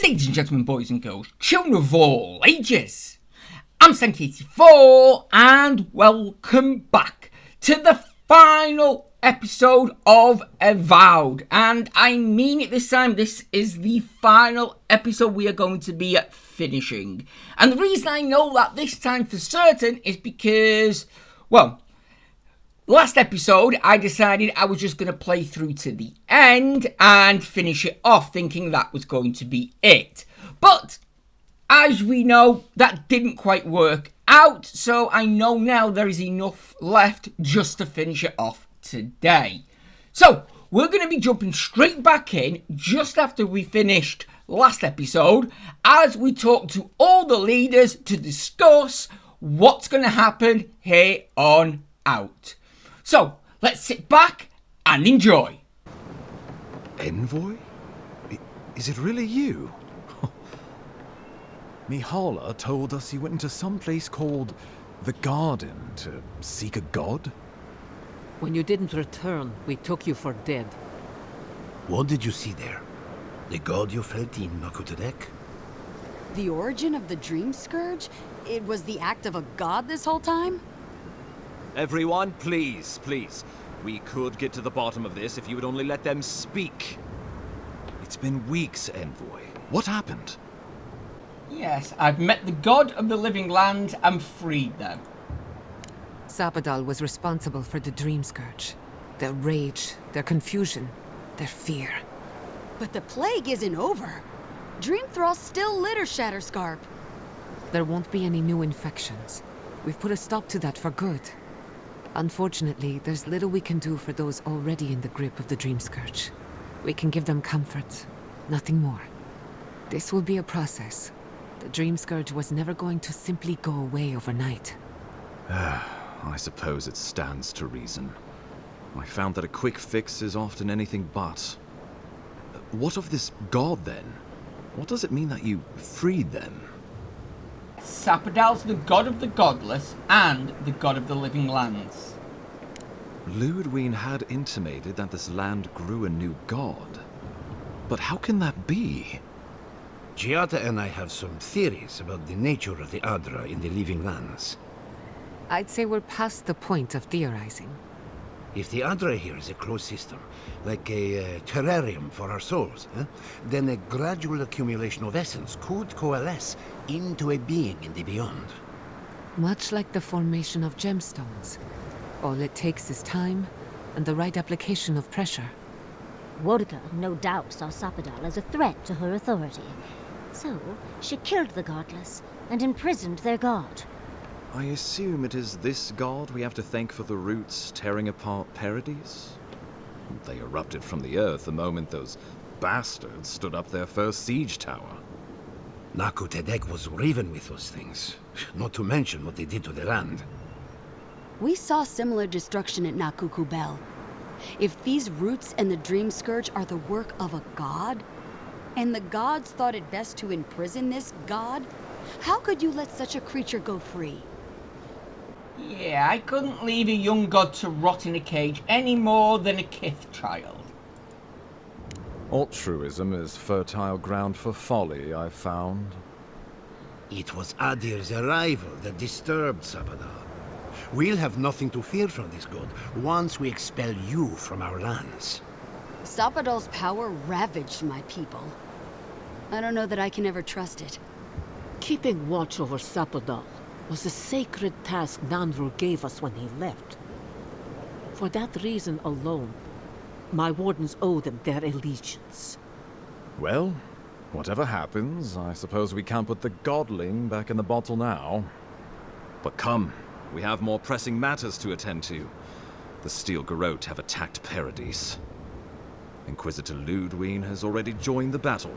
Ladies and gentlemen, boys and girls, children of all ages, I'm Sank84 and welcome back to the final episode of Avowed. And I mean it this time, this is the final episode we are going to be finishing. And the reason I know that this time for certain is because, well, last episode, I decided I was just going to play through to the end and finish it off, thinking that was going to be it. But, as we know, that didn't quite work out, so I know now there is enough left just to finish it off today. So, we're going to be jumping straight back in just after we finished last episode, as we talk to all the leaders to discuss what's going to happen here on out. So, let's sit back and enjoy. Envoy? Is it really you? Mihala told us you went into some place called the Garden to seek a god? When you didn't return, we took you for dead. What did you see there? The god you felt in Nakutadek? The origin of the Dream Scourge? It was the act of a god this whole time? Everyone, please. We could get to the bottom of this if you would only let them speak. It's been weeks, Envoy. What happened? Yes, I've met the god of the living land and freed them. Sapadal was responsible for the Dream Scourge. Their rage, their confusion, their fear. But the plague isn't over. Dream Thralls still litter Shatterscarp. There won't be any new infections. We've put a stop to that for good. Unfortunately, there's little we can do for those already in the grip of the Dream Scourge. We can give them comfort, nothing more. This will be a process. The Dream Scourge was never going to simply go away overnight. I suppose it stands to reason. I found that a quick fix is often anything but. What of this god, then? What does it mean that you freed them? Sapadal's the god of the godless and the god of the living lands. Lödwyn had intimated that this land grew a new god. But how can that be? Giata and I have some theories about the nature of the Adra in the living lands. I'd say we're past the point of theorizing. If the Adra here is a closed system, like a terrarium for our souls, then a gradual accumulation of essence could coalesce into a being in the beyond. Much like the formation of gemstones. All it takes is time and the right application of pressure. Wodka no doubt saw Sapadal as a threat to her authority. So, she killed the godless and imprisoned their god. I assume it is this god we have to thank for the roots tearing apart Paradis? They erupted from the earth the moment those bastards stood up their first siege tower. Nakutadek was riven with those things, not to mention what they did to the land. We saw similar destruction at Nakuku Bell. If these roots and the Dream Scourge are the work of a god, and the gods thought it best to imprison this god, how could you let such a creature go free? Yeah, I couldn't leave a young god to rot in a cage any more than a kith child. Altruism is fertile ground for folly, I've found. It was Adir's arrival that disturbed Sapadal. We'll have nothing to fear from this god once we expel you from our lands. Sapadal's power ravaged my people. I don't know that I can ever trust it. Keeping watch over Sapadal was a sacred task Nanru gave us when he left. For that reason alone, my wardens owe them their allegiance. Well, whatever happens, I suppose we can't put the godling back in the bottle now. But come, we have more pressing matters to attend to. The Steel Garrote have attacked Paradis. Inquisitor Lödwyn has already joined the battle.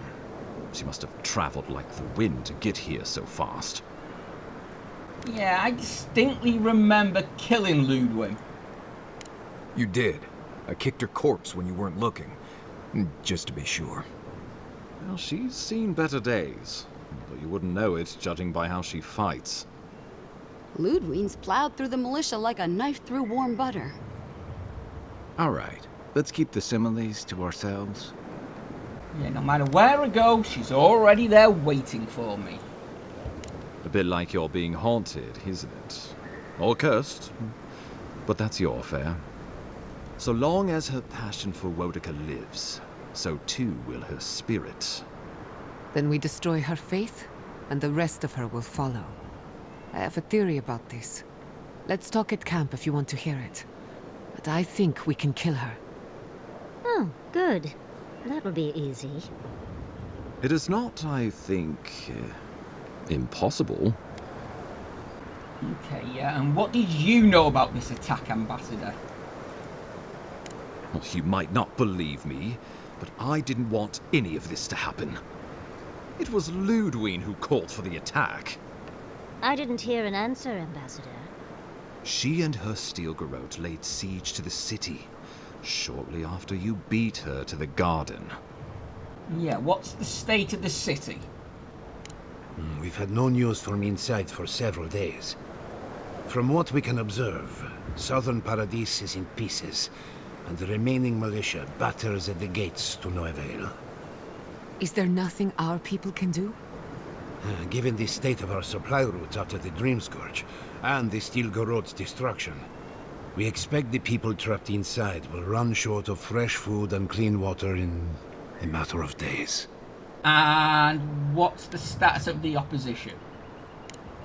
She must have traveled like the wind to get here so fast. Yeah, I distinctly remember killing Lödwyn. You did. I kicked her corpse when you weren't looking. Just to be sure. Well, she's seen better days. But you wouldn't know it, judging by how she fights. Lödwyn's plowed through the militia like a knife through warm butter. All right. Let's keep the similes to ourselves. Yeah, no matter where I go, she's already there waiting for me. A bit like you're being haunted, isn't it? Or cursed. But that's your affair. So long as her passion for Wodica lives, so too will her spirit. Then we destroy her faith, and the rest of her will follow. I have a theory about this. Let's talk at camp if you want to hear it. But I think we can kill her. Oh, good. That'll be easy. It is not, I think, impossible. Okay, yeah, and what did you know about this attack, Ambassador? Well, you might not believe me, but I didn't want any of this to happen. It was Lödwyn who called for the attack. I didn't hear an answer, Ambassador. She and her steel garrote laid siege to the city, shortly after you beat her to the garden. Yeah, what's the state of the city? We've had no news from inside for several days. From what we can observe, southern Paradis is in pieces, and the remaining militia batters at the gates to no avail. Is there nothing our people can do? Given the state of our supply routes after the Dream Scourge, and the Steel Garrote's destruction, we expect the people trapped inside will run short of fresh food and clean water in a matter of days. And what's the status of the opposition?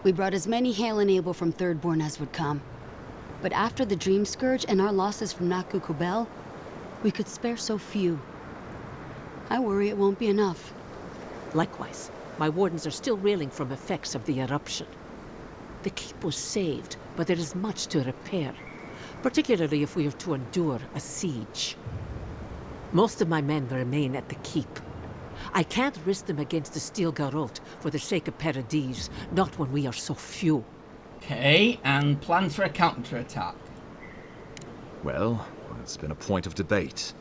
We brought as many Hale and Able from Thirdborn as would come. But after the Dream Scourge and our losses from Nakukubel, we could spare so few. I worry it won't be enough. Likewise, my wardens are still reeling from effects of the eruption. The keep was saved, but there is much to repair, particularly if we are to endure a siege. Most of my men remain at the keep. I can't risk them against the Steel Garrote for the sake of Paradis, not when we are so few. Okay, and plans for a counter-attack? Well, it's been a point of debate.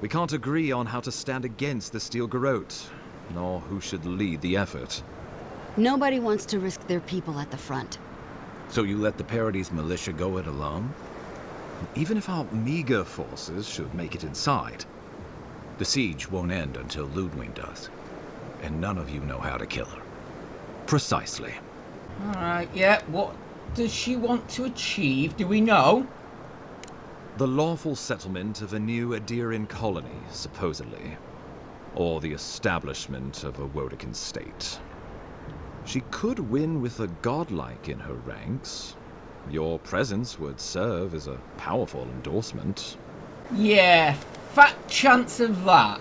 We can't agree on how to stand against the Steel Garrote, nor who should lead the effort. Nobody wants to risk their people at the front. So you let the Paradis militia go it alone? Even if our meager forces should make it inside. The siege won't end until Lödwyn does. And none of you know how to kill her. Precisely. Alright, yeah, what does she want to achieve? Do we know? The lawful settlement of a new Adirian colony, supposedly. Or the establishment of a Wodican state. She could win with a godlike in her ranks. Your presence would serve as a powerful endorsement. Yeah, fat chance of that.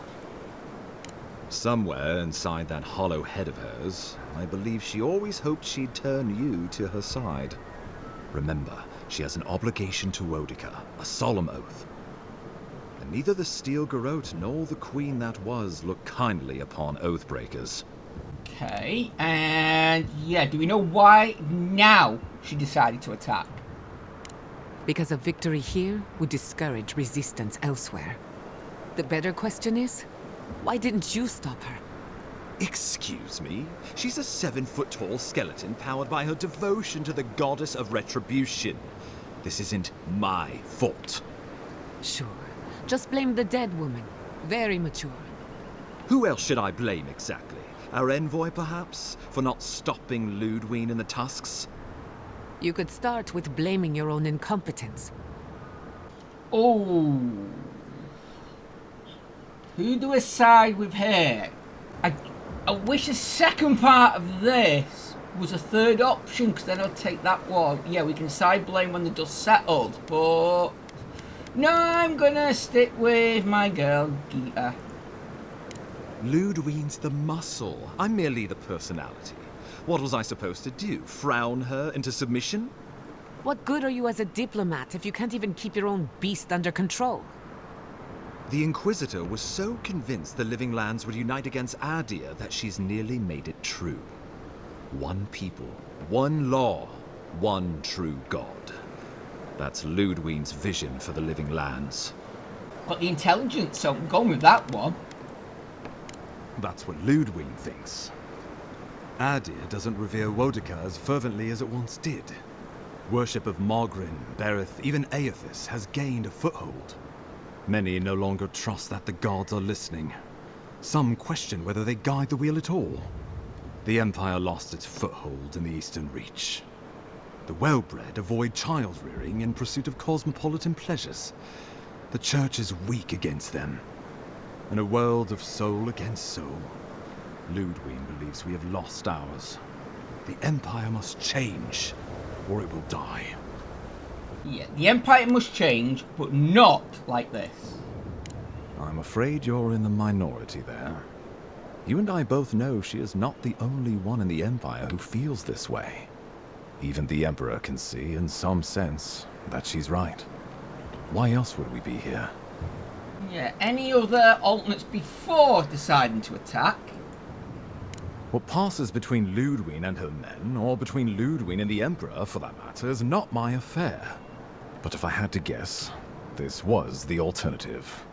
Somewhere inside that hollow head of hers, I believe she always hoped she'd turn you to her side. Remember, she has an obligation to Wodica, a solemn oath. And neither the Steel Garrote nor the Queen that was look kindly upon oathbreakers. Okay, and yeah, do we know why now she decided to attack? Because a victory here would discourage resistance elsewhere. The better question is, why didn't you stop her? Excuse me? She's a 7-foot-tall skeleton powered by her devotion to the goddess of retribution. This isn't my fault. Sure. Just blame the dead woman. Very mature. Who else should I blame exactly? Our envoy, perhaps? For not stopping Lödwyn and the Tusks? You could start with blaming your own incompetence. Oh. Who do I side with here? I wish the second part of this was a third option, because then I'll take that one. Yeah, we can side blame when the dust settled, but no, I'm gonna stick with my girl, Geeta. Lödwyn's the muscle. I'm merely the personality. What was I supposed to do? Frown her into submission? What good are you as a diplomat if you can't even keep your own beast under control? The Inquisitor was so convinced the Living Lands would unite against Adir that she's nearly made it true. One people, one law, one true God. That's Lödwyn's vision for the Living Lands. Got the intelligence, so I'm going with that one. That's what Lödwyn thinks. Adir doesn't revere Wodica as fervently as it once did. Worship of Mogrin, Berith, even Aethys has gained a foothold. Many no longer trust that the gods are listening. Some question whether they guide the wheel at all. The Empire lost its foothold in the Eastern Reach. The well-bred avoid child-rearing in pursuit of cosmopolitan pleasures. The Church is weak against them. In a world of soul against soul, Lödwyn believes we have lost ours. The Empire must change, or it will die. Yeah, the Empire must change, but not like this. I'm afraid you're in the minority there. You and I both know she is not the only one in the Empire who feels this way. Even the Emperor can see, in some sense, that she's right. Why else would we be here? Yeah, any other alternates before deciding to attack? What passes between Lödwyn and her men, or between Lödwyn and the Emperor, for that matter, is not my affair. But if I had to guess, this was the alternative.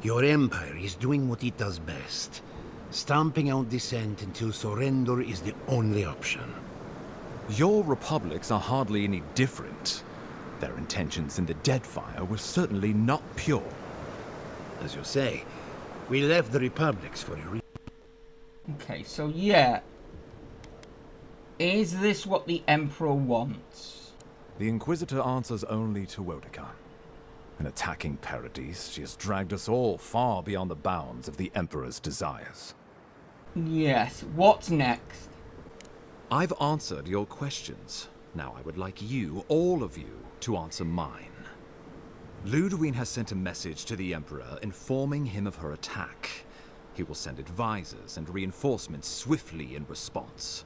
Your empire is doing what it does best. Stamping out dissent until surrender is the only option. Your republics are hardly any different. Their intentions in the Deadfire were certainly not pure. As you say, we left the republics for a reason. Okay, so yeah. Is this what the Emperor wants? The Inquisitor answers only to Wodekan. In attacking Paradis, she has dragged us all far beyond the bounds of the Emperor's desires. Yes, what's next? I've answered your questions. Now I would like you, all of you, to answer mine. Lödwyn has sent a message to the Emperor informing him of her attack. He will send advisors and reinforcements swiftly in response.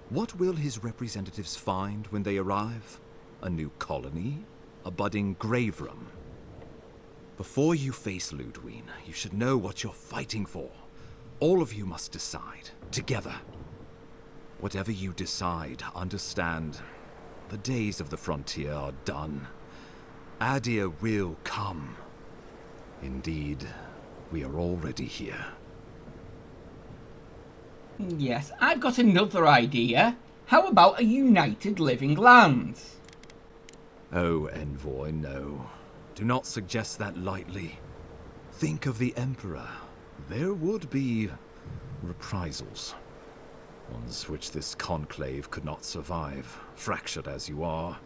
What will his representatives find when they arrive? A new colony? A budding grave room? Before you face Lödwyn, you should know what you're fighting for. All of you must decide, together. Whatever you decide, understand, the days of the frontier are done. Adir will come. Indeed, we are already here. Yes, I've got another idea. How about a united living lands? Oh, Envoy, no. Do not suggest that lightly. Think of the Emperor. There would be reprisals. Ones which this conclave could not survive, fractured as you are.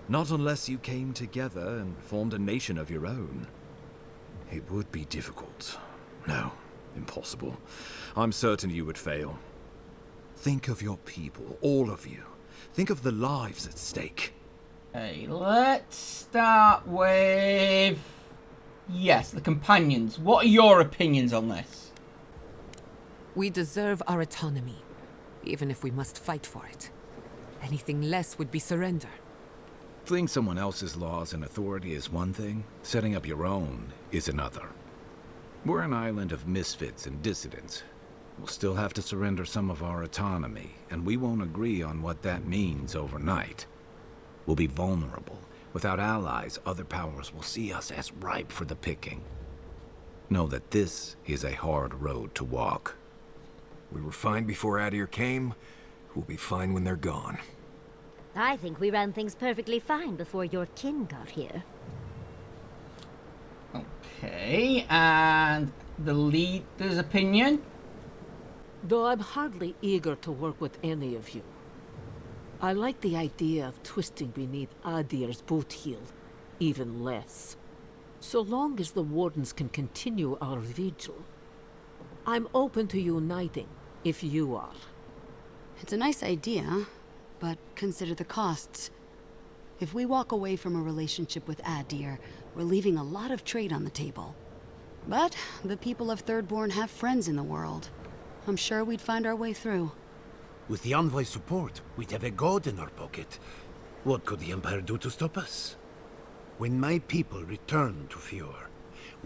Not unless you came together and formed a nation of your own. It would be difficult. No, impossible. I'm certain you would fail. Think of your people, all of you. Think of the lives at stake. Okay, let's start with... Yes, the companions. What are your opinions on this? We deserve our autonomy, even if we must fight for it. Anything less would be surrender. Fleeing someone else's laws and authority is one thing, setting up your own is another. We're an island of misfits and dissidents. We'll still have to surrender some of our autonomy, and we won't agree on what that means overnight. We'll be vulnerable. Without allies, other powers will see us as ripe for the picking. Know that this is a hard road to walk. We were fine before Adir came. We'll be fine when they're gone. I think we ran things perfectly fine before your kin got here. Okay, and the leader's opinion? Though I'm hardly eager to work with any of you. I like the idea of twisting beneath Adir's boot heel, even less. So long as the Wardens can continue our vigil. I'm open to uniting, if you are. It's a nice idea, but consider the costs. If we walk away from a relationship with Adir, we're leaving a lot of trade on the table. But the people of Thirdborn have friends in the world. I'm sure we'd find our way through. With the Envoy's support, we'd have a god in our pocket. What could the Empire do to stop us? When my people return to Fjord,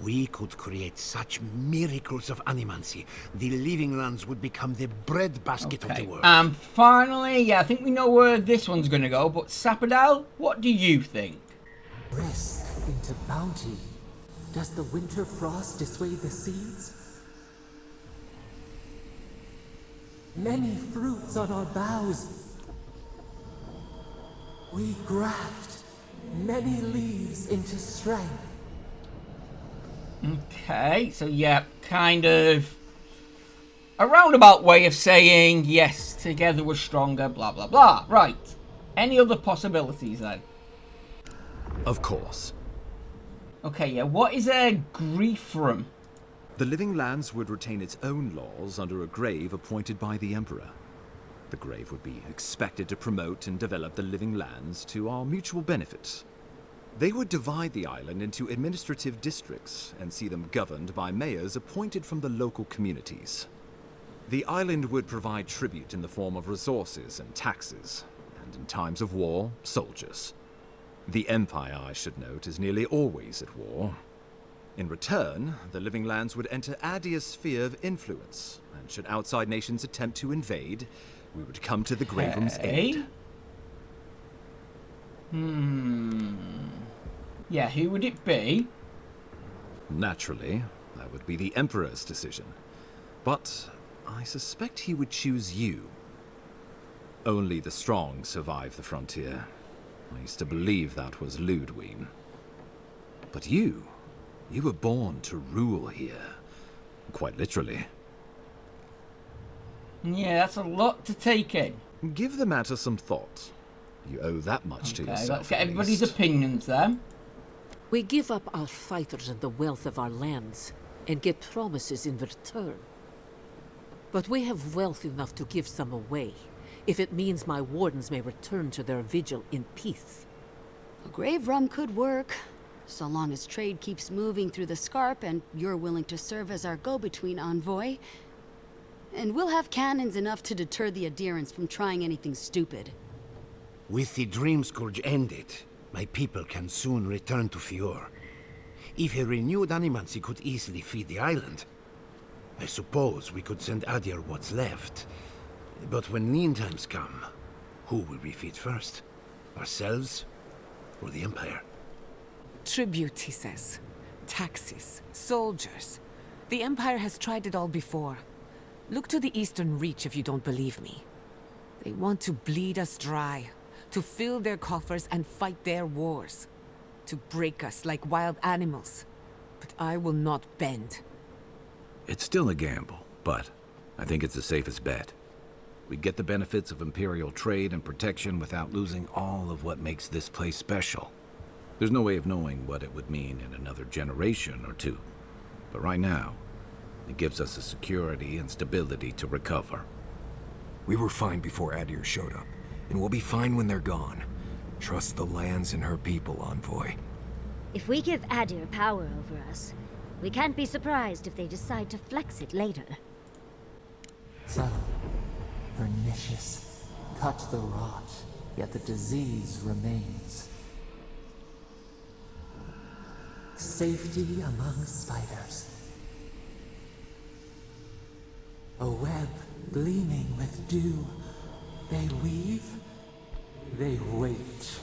we could create such miracles of animancy, the living lands would become the breadbasket of the world. Finally, yeah, I think we know where this one's gonna go, but Sapadal, what do you think? Rest into bounty. Does the winter frost dissuade the seeds? Many fruits on our boughs. We graft many leaves into strength. Okay, so yeah, kind of a roundabout way of saying, yes, together we're stronger, blah, blah, blah. Right. Any other possibilities then? Of course. Okay, yeah, what is a Griefrum? The Living Lands would retain its own laws under a grave appointed by the Emperor. The grave would be expected to promote and develop the Living Lands to our mutual benefit. They would divide the island into administrative districts and see them governed by mayors appointed from the local communities. The island would provide tribute in the form of resources and taxes, and in times of war, soldiers. The Empire, I should note, is nearly always at war. In return, the Living Lands would enter Adia's sphere of influence, and should outside nations attempt to invade, we would come to the Graverum's aid. Yeah, who would it be? Naturally, that would be the Emperor's decision. But I suspect he would choose you. Only the strong survive the frontier. I used to believe that was Lödwyn. But you were born to rule here. Quite literally. Yeah, that's a lot to take in. Give the matter some thought. You owe that much to yourself. Let's get everybody's opinions then. We give up our fighters and the wealth of our lands, and get promises in return. But we have wealth enough to give some away, if it means my wardens may return to their vigil in peace. A grave rum could work, so long as trade keeps moving through the Scarp and you're willing to serve as our go-between envoy. And we'll have cannons enough to deter the adherents from trying anything stupid. With the Dream Scourge ended, my people can soon return to Fior. If a renewed animancy could easily feed the island, I suppose we could send Adir what's left. But when lean times come, who will we feed first? Ourselves or the Empire? Tribute, he says. Taxes. Soldiers. The Empire has tried it all before. Look to the Eastern Reach if you don't believe me. They want to bleed us dry, to fill their coffers and fight their wars, to break us like wild animals. But I will not bend. It's still a gamble, but I think it's the safest bet. We get the benefits of Imperial trade and protection without losing all of what makes this place special. There's no way of knowing what it would mean in another generation or two. But right now, it gives us the security and stability to recover. We were fine before Adir showed up, and we'll be fine when they're gone. Trust the lands and her people, Envoy. If we give Adir power over us, we can't be surprised if they decide to flex it later. Subtle, pernicious, cut the rot, yet the disease remains. Safety among spiders. A web gleaming with dew. They weave, they wait.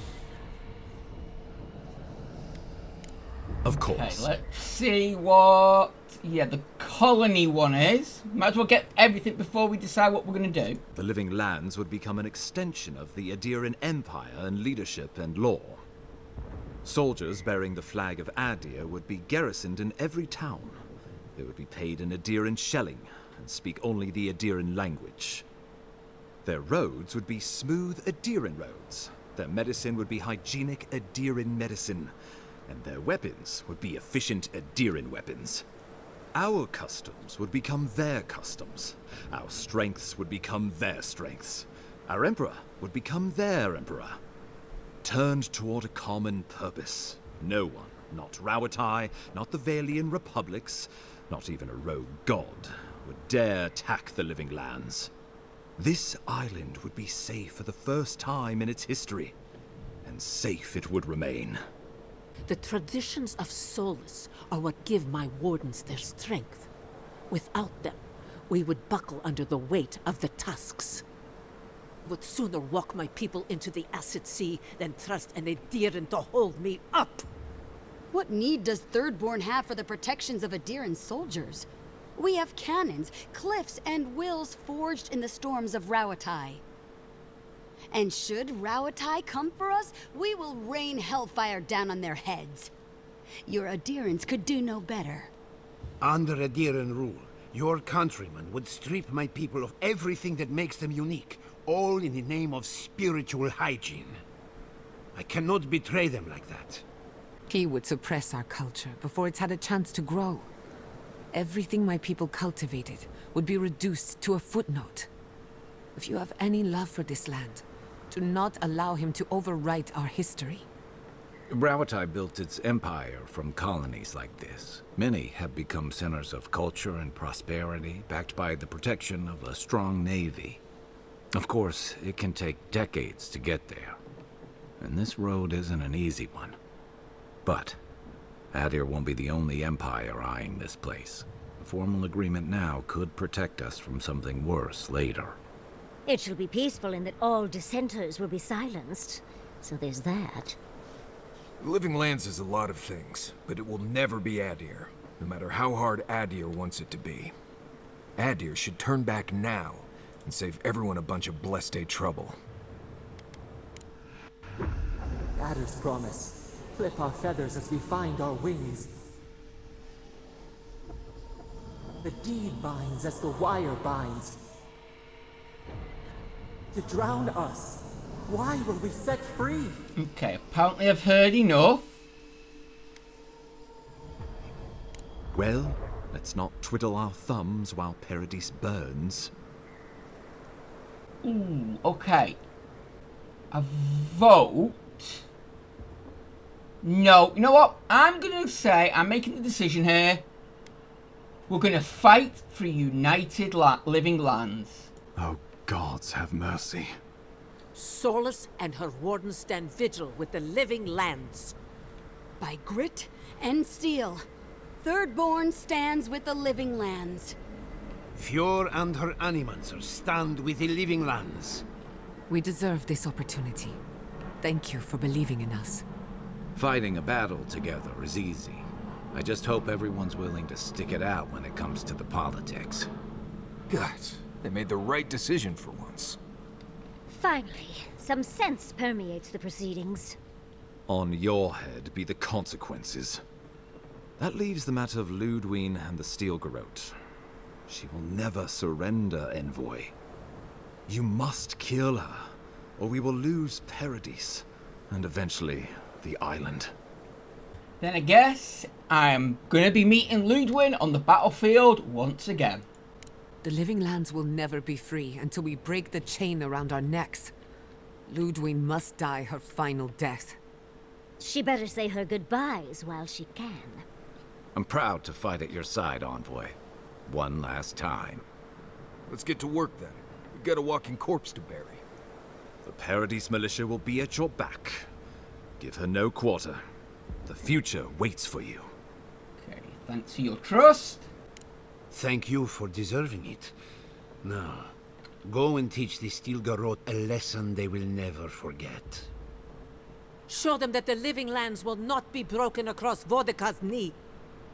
Of course. Okay, let's see what... Yeah, the colony one is. Might as well get everything before we decide what we're going to do. The Living Lands would become an extension of the Adiran Empire in leadership and law. Soldiers bearing the flag of Adir would be garrisoned in every town. They would be paid in Adiran shelling and speak only the Adiran language. Their roads would be smooth Adiran roads. Their medicine would be hygienic Adiran medicine. And their weapons would be efficient Adiran weapons. Our customs would become their customs. Our strengths would become their strengths. Our emperor would become their emperor. Turned toward a common purpose. No one, not Rawatai, not the Valian republics, not even a rogue god, would dare attack the Living Lands. This island would be safe for the first time in its history, and safe it would remain. The traditions of Solus are what give my wardens their strength. Without them, we would buckle under the weight of the tusks. Would sooner walk my people into the acid sea than trust an Adiran to hold me up. What need does Thirdborn have for the protections of Adiran soldiers? We have cannons, cliffs, and wills forged in the storms of Rawatai. And should Rawatai come for us, we will rain hellfire down on their heads. Your adherents could do no better. Under Adiran rule, your countrymen would strip my people of everything that makes them unique, all in the name of spiritual hygiene. I cannot betray them like that. He would suppress our culture before it's had a chance to grow. Everything my people cultivated would be reduced to a footnote. If you have any love for this land, do not allow him to overwrite our history. Rawatai built its empire from colonies like this. Many have become centers of culture and prosperity, backed by the protection of a strong navy. Of course, it can take decades to get there. And this road isn't an easy one. But Adir won't be the only empire eyeing this place. A formal agreement now could protect us from something worse later. It shall be peaceful in that all dissenters will be silenced. So there's that. Living Lands is a lot of things, but it will never be Adir, no matter how hard Adir wants it to be. Adir should turn back now and save everyone a bunch of blessed day trouble. Adir's promise. Flip our feathers as we find our wings. The deed binds as the wire binds. To drown us. Why were we set free? Okay, apparently I've heard enough. Well, let's not twiddle our thumbs while Paradis burns. Ooh, okay. A vote? No, you know what? I'm going to say, I'm making the decision here. We're going to fight for united living lands. Oh, gods have mercy. Solus and her wardens stand vigil with the living lands. By grit and steel, Thirdborn stands with the living lands. Fjord and her animancers stand with the living lands. We deserve this opportunity. Thank you for believing in us. Fighting a battle together is easy. I just hope everyone's willing to stick it out when it comes to the politics. God, they made the right decision for once. Finally, some sense permeates the proceedings. On your head be the consequences. That leaves the matter of Lödwyn and the Steel Garrote. She will never surrender, Envoy. You must kill her, or we will lose Paradis, and eventually the island. Then I guess I'm gonna be meeting Lödwyn on the battlefield once again. The living lands will never be free until we break the chain around our necks. Lödwyn must die her final death. She better say her goodbyes while she can. I'm proud to fight at your side, Envoy. One last time. Let's get to work then. We've got a walking corpse to bury. The Paradis militia will be at your back. Give her no quarter. The future waits for you. Okay, thanks for your trust. Thank you for deserving it. Now, go and teach the Steel Garrote a lesson they will never forget. Show them that the living lands will not be broken across Vodka's knee.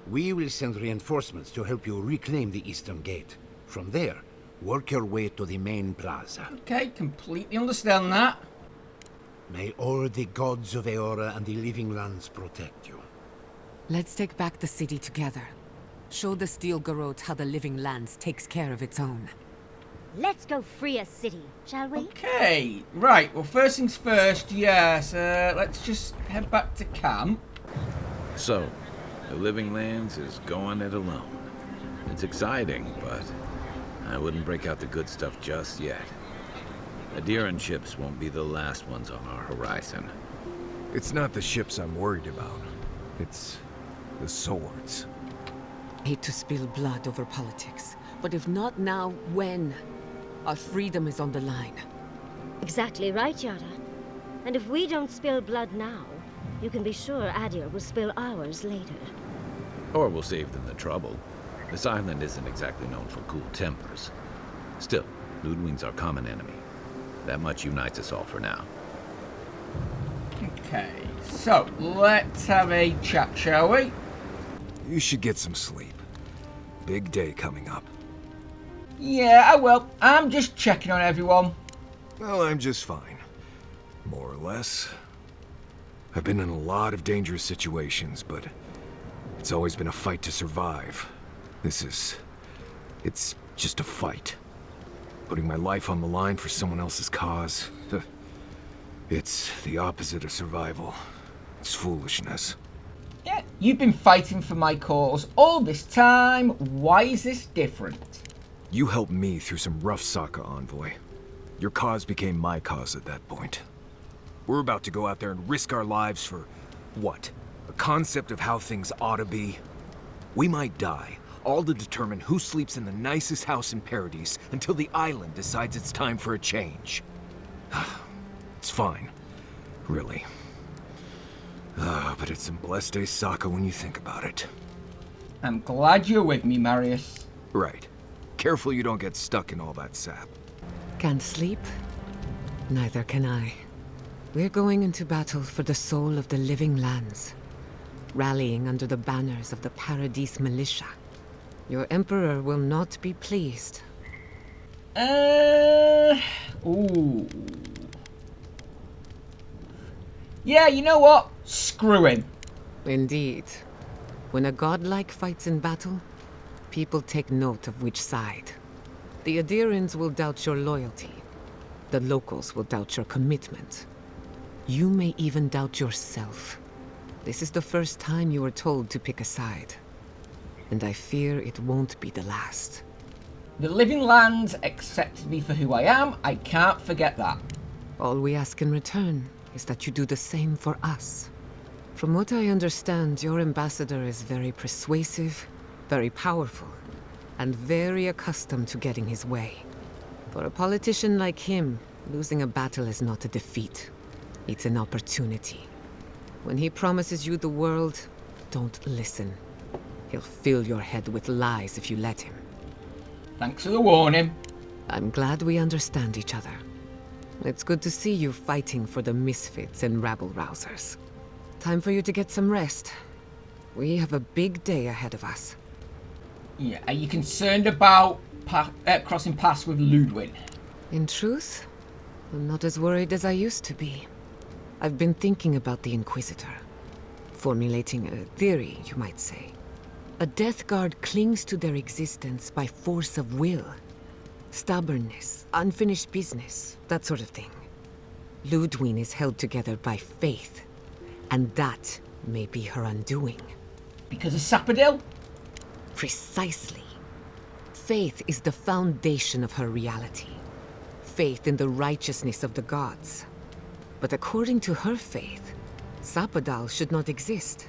We will send reinforcements to help you reclaim the Eastern Gate. From there, work your way to the main plaza. Okay, completely understand that. May all the gods of Eora and the living lands protect you. Let's take back the city together. Show the Steel Garrote how the living lands takes care of its own. Let's go free a city, shall we? Okay, right, well first things first, yes, let's just head back to camp. So, the Living Lands is going it alone. It's exciting, but I wouldn't break out the good stuff just yet. Adiran ships won't be the last ones on our horizon. It's not the ships I'm worried about. It's the swords. Hate to spill blood over politics, but if not now, when? Our freedom is on the line. Exactly right, Yara. And if we don't spill blood now, you can be sure Adir will spill ours later. Or we'll save them the trouble. This island isn't exactly known for cool tempers. Still, Lödwyn's our common enemy. That much unites us all for now. Okay, so let's have a chat, shall we? You should get some sleep. Big day coming up. Yeah, I will. I'm just checking on everyone. Well, I'm just fine. More or less. I've been in a lot of dangerous situations, but It's always been a fight to survive. It's just a fight. Putting my life on the line for someone else's cause. It's the opposite of survival. It's foolishness. Yeah, you've been fighting for my cause all this time. Why is this different? You helped me through some rough Sokka, Envoy. Your cause became my cause at that point. We're about to go out there and risk our lives for what? A concept of how things ought to be? We might die, all to determine who sleeps in the nicest house in Paradis until the island decides it's time for a change. It's fine, really. But it's some blessed day Sokka when you think about it. I'm glad you're with me, Marius. Right. Careful you don't get stuck in all that sap. Can't sleep? Neither can I. We're going into battle for the soul of the living lands, rallying under the banners of the Paradis militia. Your Emperor will not be pleased. Ooh. Yeah, you know what? Screw him. Indeed. When a godlike fights in battle, people take note of which side. The Adirans will doubt your loyalty. The locals will doubt your commitment. You may even doubt yourself. This is the first time you were told to pick a side. And I fear it won't be the last. The living lands accepted me for who I am. I can't forget that. All we ask in return is that you do the same for us. From what I understand, your ambassador is very persuasive, very powerful, and very accustomed to getting his way. For a politician like him, losing a battle is not a defeat. It's an opportunity. When he promises you the world, don't listen. He'll fill your head with lies if you let him. Thanks for the warning. I'm glad we understand each other. It's good to see you fighting for the misfits and rabble-rousers. Time for you to get some rest. We have a big day ahead of us. Yeah, are you concerned about crossing paths with Lödwyn? In truth, I'm not as worried as I used to be. I've been thinking about the Inquisitor. Formulating a theory, you might say. A Death Guard clings to their existence by force of will. Stubbornness, unfinished business, that sort of thing. Lödwyn is held together by faith. And that may be her undoing. Because of Sapadil? Precisely. Faith is the foundation of her reality. Faith in the righteousness of the gods. But according to her faith, Sapadal should not exist.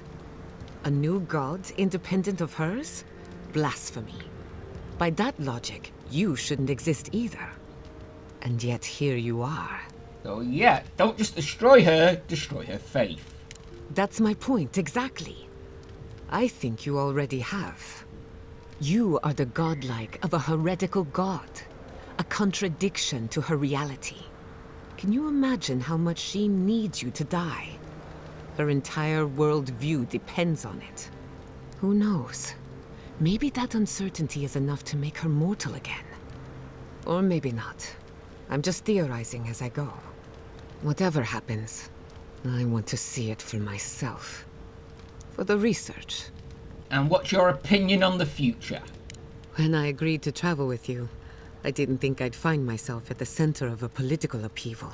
A new god independent of hers? Blasphemy. By that logic, you shouldn't exist either. And yet here you are. So yeah, don't just destroy her faith. That's my point, exactly. I think you already have. You are the godlike of a heretical god. A contradiction to her reality. Can you imagine how much she needs you to die? Her entire worldview depends on it. Who knows? Maybe that uncertainty is enough to make her mortal again. Or maybe not. I'm just theorizing as I go. Whatever happens, I want to see it for myself. For the research. And what's your opinion on the future? When I agreed to travel with you, I didn't think I'd find myself at the center of a political upheaval.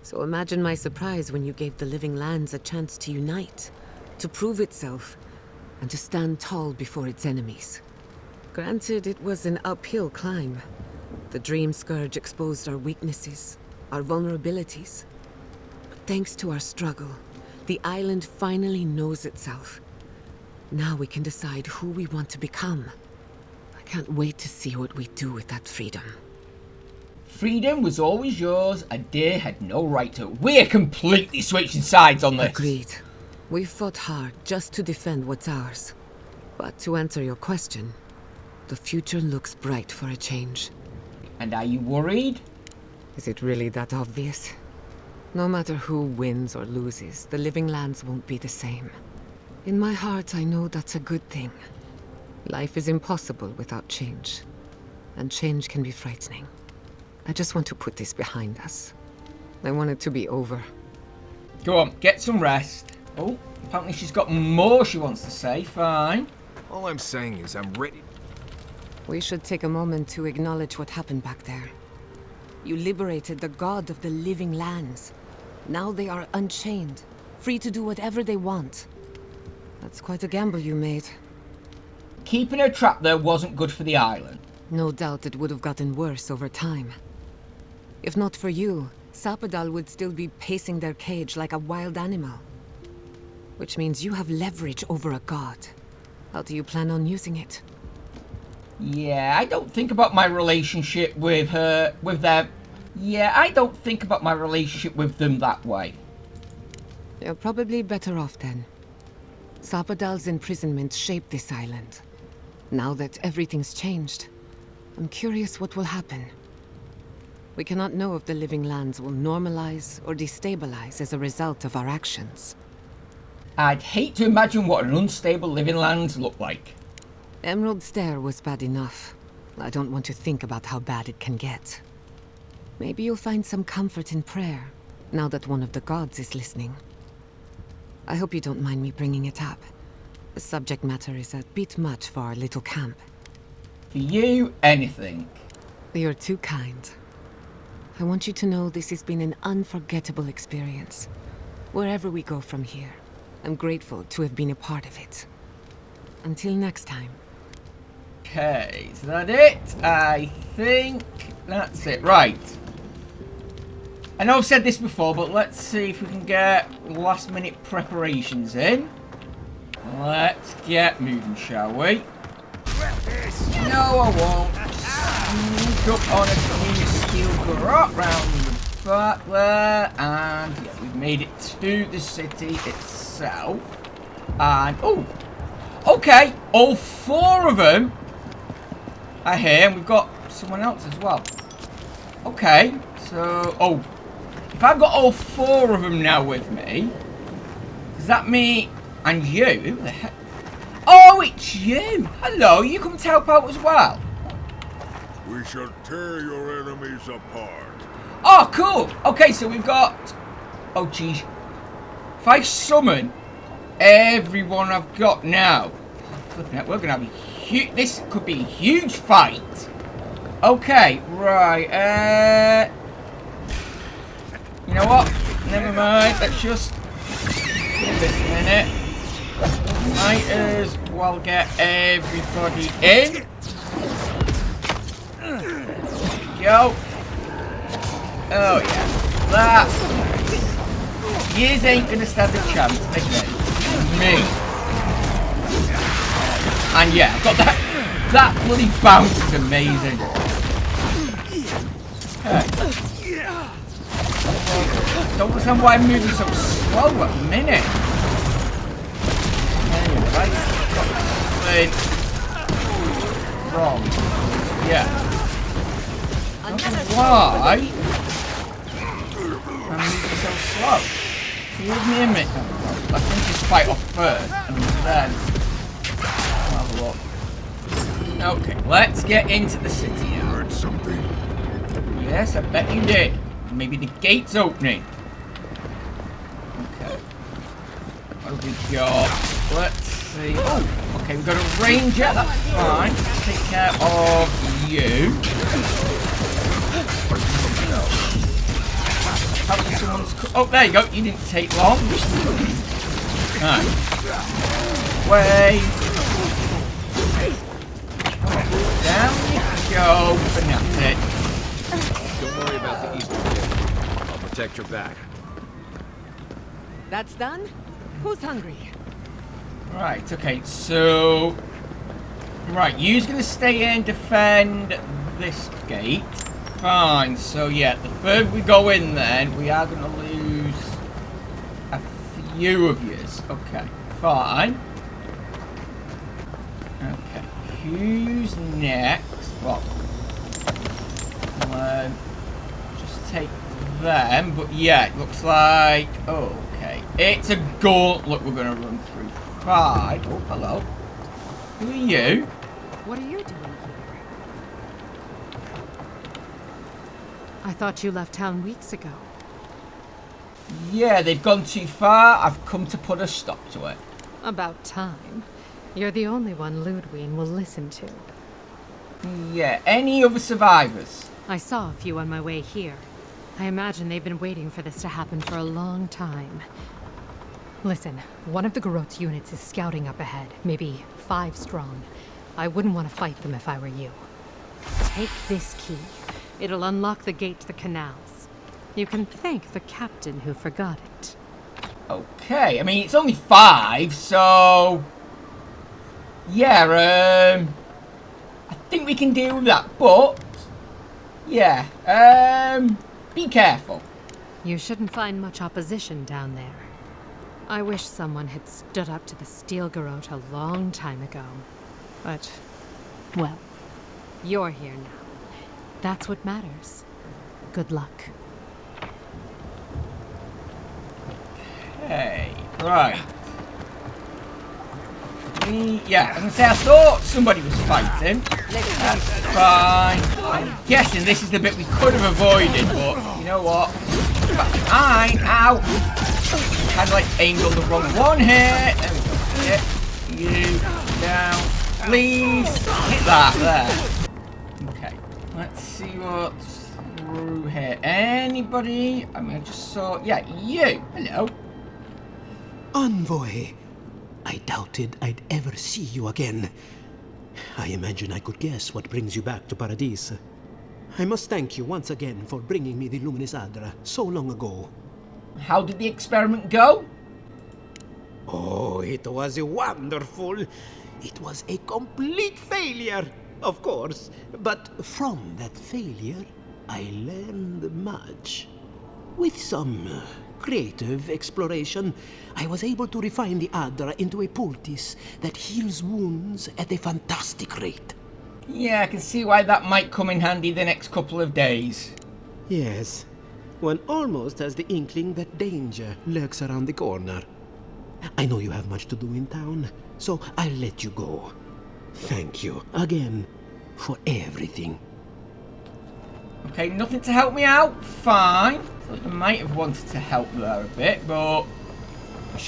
So imagine my surprise when you gave the living lands a chance to unite, to prove itself, and to stand tall before its enemies. Granted, it was an uphill climb. The Dream Scourge exposed our weaknesses, our vulnerabilities. But thanks to our struggle, the island finally knows itself. Now we can decide who we want to become. I can't wait to see what we do with that freedom. Freedom was always yours. Adir had no right to it. We're completely switching sides on this. Agreed. We've fought hard just to defend what's ours. But to answer your question, the future looks bright for a change. And are you worried? Is it really that obvious? No matter who wins or loses, the living lands won't be the same. In my heart, I know that's a good thing. Life is impossible without change. And change can be frightening. I just want to put this behind us. I want it to be over. Go on, get some rest. Oh, apparently she's got more she wants to say. Fine. All I'm saying is I'm ready. We should take a moment to acknowledge what happened back there. You liberated the god of the living lands. Now they are unchained, free to do whatever they want. That's quite a gamble you made. Keeping her trapped there wasn't good for the island. No doubt it would have gotten worse over time. If not for you, Sapadal would still be pacing their cage like a wild animal. Which means you have leverage over a god. How do you plan on using it? Yeah, I don't think about my relationship with her, with them. Yeah, I don't think about my relationship with them that way. You're probably better off then. Sapadal's imprisonment shaped this island. Now that everything's changed, I'm curious what will happen. We cannot know if the living lands will normalize or destabilize as a result of our actions. I'd hate to imagine what an unstable living lands look like. Emerald Stair was bad enough. I don't want to think about how bad it can get. Maybe you'll find some comfort in prayer, now that one of the gods is listening. I hope you don't mind me bringing it up. The subject matter is a bit much for our little camp. For you, anything. You're too kind. I want you to know this has been an unforgettable experience. Wherever we go from here, I'm grateful to have been a part of it. Until next time. Okay, is that it? I think that's it. Right. I know I've said this before, but let's see if we can get last minute preparations in. Let's get moving, shall we? No, I won't. Sneak up on a few steel garrote round the back there. And yeah, we've made it to the city itself. And, oh, okay, all four of them are here, and we've got someone else as well. Okay, so, oh, if I've got all four of them now with me, does that mean, and you, who the heck? Oh, it's you. Hello, you come to help out as well. We shall tear your enemies apart. Oh, cool. Okay, so we've got, oh, geez. If I summon everyone I've got now, flipping it, we're going to have a huge, this could be a huge fight. Okay, right, you know what? Never mind, let's just give this a minute. Might as well get everybody in. There we go. Oh yeah, that's nice. Years ain't gonna stand a chance against me. And yeah, I've got that bloody bounce is amazing. Okay. Don't understand why I'm moving so slow at the minute. Anyway, got something wrong. Yeah. I don't know why I'm moving so slow. Give me a minute. Let's finish this fight off first, and then I'll have a look. Okay, let's get into the city now. Heard something? Yes, I bet you did. Maybe the gate's opening. Okay. What have we got? Let's see. Oh, okay, we've got a ranger. That's fine. Let's take care of you. Oh, there you go. You didn't take long. Alright. Way. Down you go, fanatic. Don't worry about the Easter kid. I'll protect your back. That's done? Who's hungry? Right, okay, so... Right, you's gonna stay and defend this gate. Fine, so yeah, the further we go in then, we are gonna lose a few of yous. Okay, fine. Okay, who's next? Well, just take them, but yeah, it looks like... Oh, okay, it's a gauntlet we're gonna run through. Fine. Oh, hello. Who are you? What are you doing here? I thought you left town weeks ago. Yeah, they've gone too far. I've come to put a stop to it. About time. You're the only one Lödwyn will listen to. Yeah, any other survivors? I saw a few on my way here. I imagine they've been waiting for this to happen for a long time. Listen, one of the Garot's units is scouting up ahead, maybe 5 strong. I wouldn't want to fight them if I were you. Take this key. It'll unlock the gate to the canals. You can thank the captain who forgot it. Okay, I mean, it's only 5, so... Yeah, I think we can deal with that, but... Yeah, be careful. You shouldn't find much opposition down there. I wish someone had stood up to the Steel Garot a long time ago. But, well, you're here now. That's what matters. Good luck. Okay, right. Yeah, I'm gonna say I thought somebody was fighting. That's fine. I'm guessing this is the bit we could have avoided, but you know what? Ow! Kind of like aimed on the wrong one here. There we go. Get you down, please. Hit that there. Okay, let's see what's through here. Anybody? I mean, I just saw. Yeah, you. Hello. Envoy. I doubted I'd ever see you again. I imagine I could guess what brings you back to Paradis. I must thank you once again for bringing me the Luminous Adra so long ago. How did the experiment go? Oh, it was wonderful. It was a complete failure, of course. But from that failure, I learned much. With some creative exploration, I was able to refine the Adra into a poultice that heals wounds at a fantastic rate. Yeah, I can see why that might come in handy the next couple of days. Yes, one almost has the inkling that danger lurks around the corner. I know you have much to do in town, so I'll let you go. Thank you again for everything. Okay, nothing to help me out? Fine. Thought you might have wanted to help there a bit, but...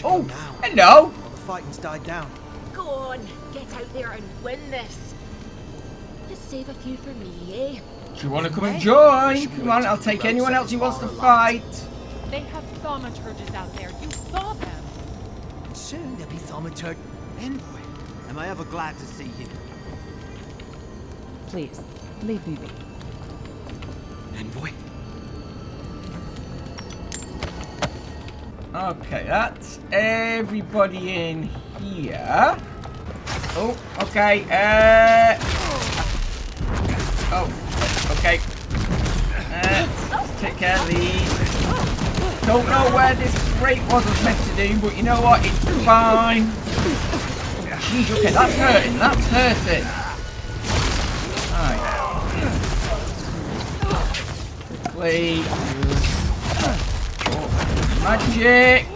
Oh, hello! Well, the fighting's died down. Go on, get out there and win this. Let's save a few for me, eh? Do you want to come and join? Come on, I'll take anyone else who wants to fight. They have thaumaturges out there. You saw them. Soon there'll be thaumaturge. Envoy, am I ever glad to see you? Please, leave me be. Envoy? Okay, that's everybody in here. Oh, okay, oh, okay. Let's take care of these. Don't know where this grate was meant to do, but you know what? It's fine. Oh, jeez, okay, that's hurting. That's hurting. Alright. Quickly. Oh, magic.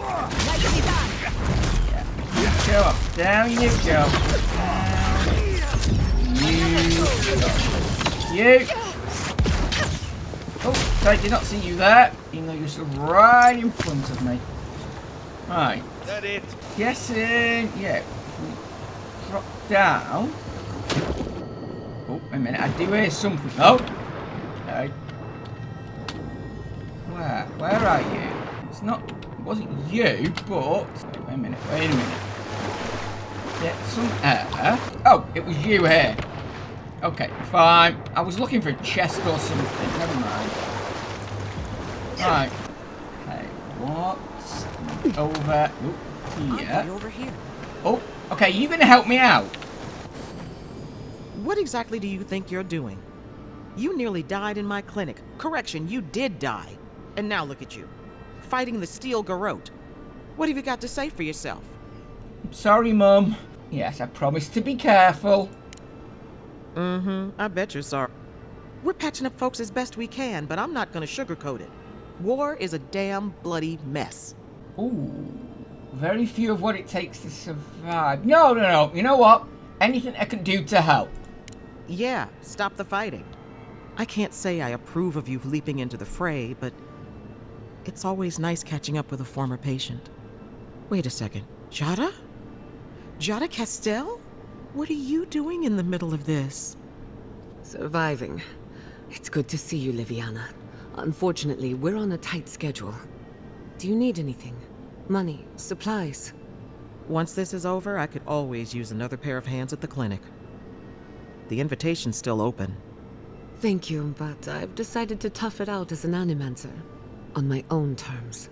Yeah. Go up. Down you go. Down. You. Oh, sorry, I did not see you there, even though you're still right in front of me. Right. Is that it? Guessing, yeah. If we drop down. Oh, wait a minute, I do hear something. Oh, okay. Where are you? It's not, it wasn't you, but... Wait a minute. Get some air. Oh, it was you here. Okay, fine. I was looking for a chest or something. Never mind. Right. Okay, what's over here? Over here. Oh, okay, you gonna help me out? What exactly do you think you're doing? You nearly died in my clinic. Correction, you did die. And now look at you. Fighting the Steel Garot. What have you got to say for yourself? I'm sorry, Mum. Yes, I promised to be careful. I bet you're sorry. We're patching up folks as best we can, but I'm not gonna sugarcoat it. War is a damn bloody mess. Ooh, very few of what it takes to survive. No. You know what? Anything I can do to help. Yeah, stop the fighting. I can't say I approve of you leaping into the fray, but It's always nice catching up with a former patient. Wait a second. Jada? Jada Castell? What are you doing in the middle of this? Surviving. It's good to see you, Liviana. Unfortunately, we're on a tight schedule. Do you need anything? Money? Supplies? Once this is over, I could always use another pair of hands at the clinic. The invitation's still open. Thank you, but I've decided to tough it out as an animancer. On my own terms.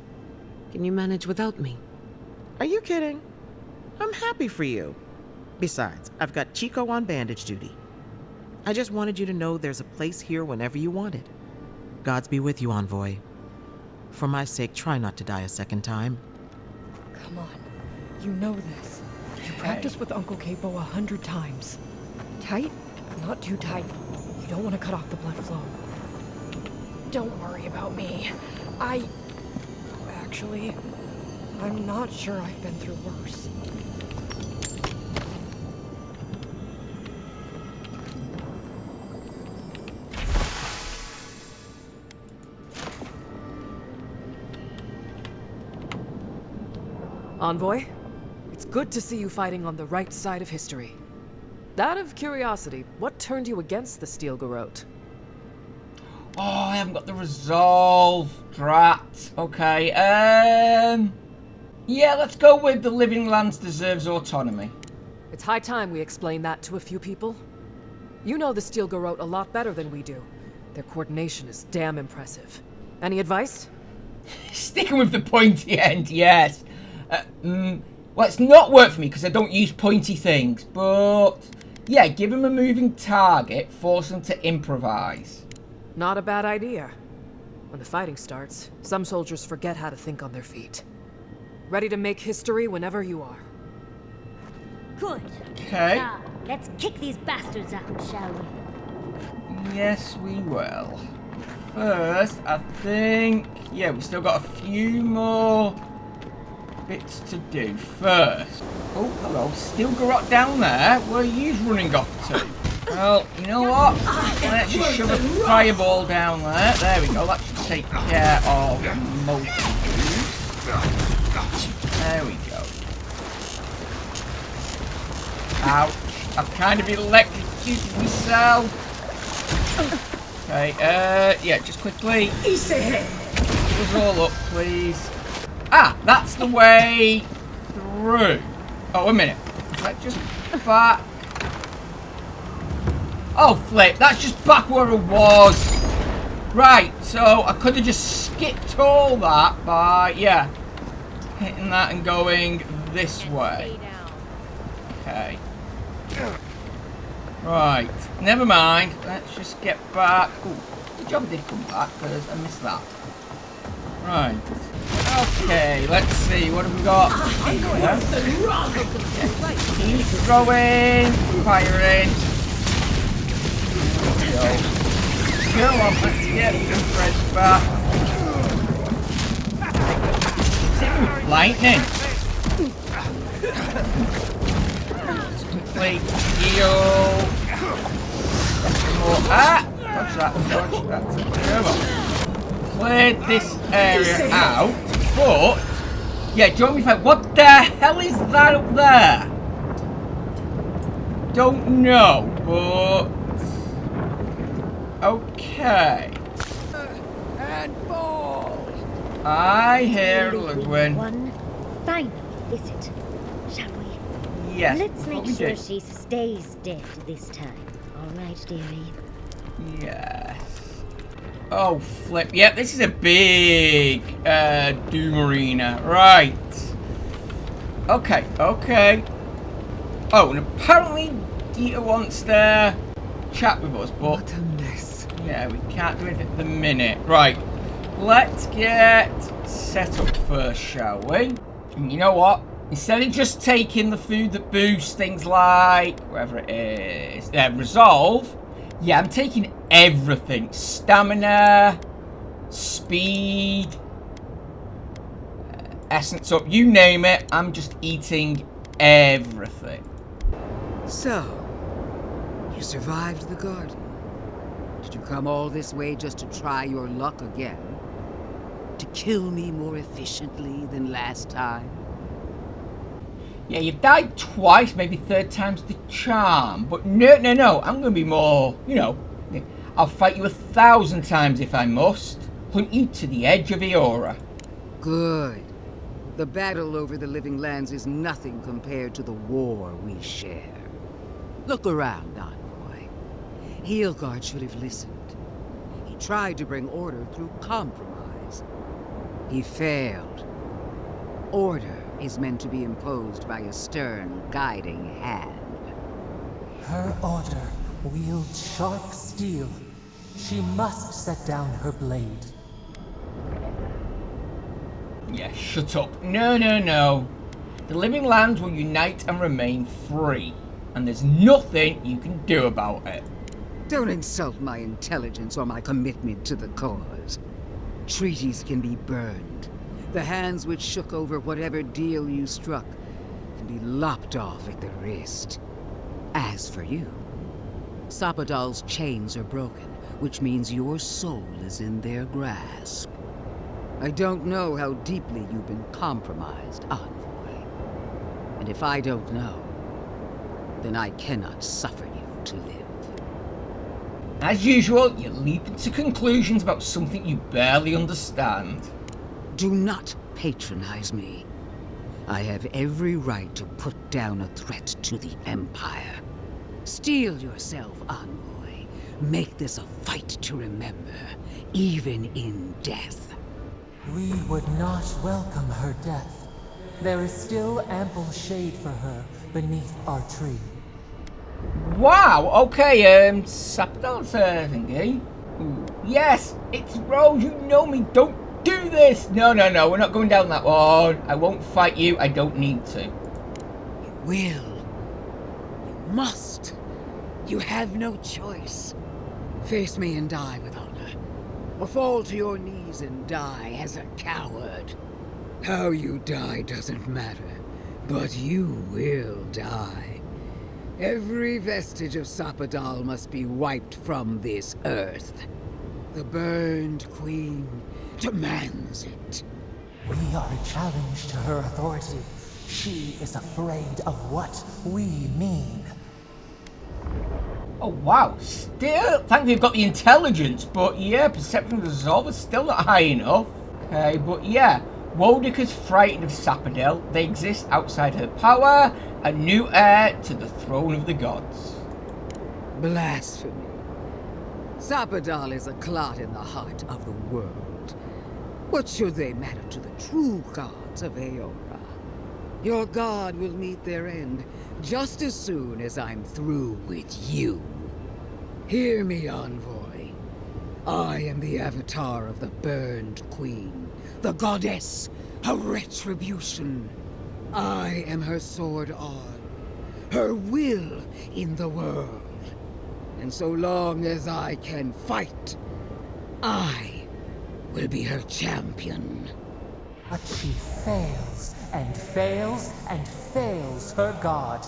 Can you manage without me? Are you kidding? I'm happy for you. Besides, I've got Chico on bandage duty. I just wanted you to know there's a place here whenever you want it. Gods be with you, Envoy. For my sake, try not to die a second time. Come on. You know this. You practiced with Uncle Capo 100 times. Tight? Not too tight. You don't want to cut off the blood flow. Don't worry about me. Actually, I'm not sure I've been through worse. Envoy, it's good to see you fighting on the right side of history. Out of curiosity, what turned you against the Steel Garrote? Oh, I haven't got the resolve. Drat. Okay, yeah, let's go with the living lands deserves autonomy. It's high time we explain that to a few people. You know the Steel Garrote a lot better than we do. Their coordination is damn impressive. Any advice? Sticking with the pointy end, yes. Well, it's not worked for me because I don't use pointy things, but yeah, give them a moving target, force them to improvise. Not a bad idea. When the fighting starts, some soldiers forget how to think on their feet. Ready to make history whenever you are. Good. Okay. Now, let's kick these bastards out, shall we? Yes, we will. First, I think, yeah, we've still got a few more bits to do. First, oh, hello, Steel Garrote down there. Where are you running off to? Well, you know what? Let's just shove a fireball down there. There we go. That should take care of most of these. There we go. Ouch. I've kind of electrocuted myself. Okay, yeah, just quickly. Pull us all up, please. Ah, that's the way through. Oh, a minute. Is that just back? Oh, flip. That's just back where I was. Right, so I could have just skipped all that by, yeah, hitting that and going this way. Okay. Right, never mind. Let's just get back. Ooh, the job did come back because I missed that. Right. Okay, let's see. What have we got? Yeah. Keep throwing, firing. There we go. Come on, let's get the friends back. Hit me with lightning. Let's quickly heal. More. Ah! Dodge that, dodge that. Come on. Cleared this area out, but yeah, join me fight. What the hell is that up there? Don't know, but okay. And fall. I hear Lödwyn. One final visit, shall we? Yes. Let's make we sure did. she stays dead this time. All right, dearie. Yes. Oh, flip. Yep, this is a big Doom Arena. Right. Okay, okay. Oh, and apparently Dieter wants to chat with us, but What a mess. yeah, we can't do anything at the minute. Right. Let's get set up first, shall we? And you know what? Instead of just taking the food that boosts things like, whatever it is, resolve, yeah, I'm taking everything. Stamina, speed, essence up, you name it. I'm just eating everything. So, you survived the garden. Did you come all this way just to try your luck again? To kill me more efficiently than last time? Yeah, you've died twice, maybe third time's the charm. But no, I'm gonna be more, I'll fight you 1,000 times if I must. Hunt you to the edge of Eora. Good. The battle over the Living Lands is nothing compared to the war we share. Look around, Envoy. Heelguard should have listened. He tried to bring order through compromise. He failed. Order is meant to be imposed by a stern, guiding hand. Her order wields sharp steel. She must set down her blade. Yeah, shut up. No. The Living Lands will unite and remain free. And there's nothing you can do about it. Don't insult my intelligence or my commitment to the cause. Treaties can be burned. The hands which shook over whatever deal you struck can be lopped off at the wrist. As for you, Sapadal's chains are broken, which means your soul is in their grasp. I don't know how deeply you've been compromised, Envoy. And if I don't know, then I cannot suffer you to live. As usual, you leap into conclusions about something you barely understand. Do not patronize me. I have every right to put down a threat to the Empire. Steel yourself, Envoy. Make this a fight to remember, even in death. We would not welcome her death. There is still ample shade for her beneath our tree. Wow, okay, Sapadal's thingy. Ooh, yes, it's Rose, you know me, don't do this! No, we're not going down that one. I won't fight you, I don't need to. You will. You must. You have no choice. Face me and die with honor. Or fall to your knees and die as a coward. How you die doesn't matter, but you will die. Every vestige of Sapadal must be wiped from this earth. The Burned Queen demands it. We are a challenge to her authority. She is afraid of what we mean. Oh wow, still, thankfully you've got the intelligence, but yeah, perception of the resolve is still not high enough. Okay, but yeah, Wodika's frightened of Sapadal. They exist outside her power, a new heir to the throne of the gods. Blasphemy. Sapadal is a clot in the heart of the world. What should they matter to the true gods of Eora? Your god will meet their end just as soon as I'm through with you. Hear me, Envoy. I am the avatar of the Burned Queen, the goddess of retribution. I am her sword arm, her will in the world. And so long as I can fight, I will be her champion. But she fails, and fails, and fails her god.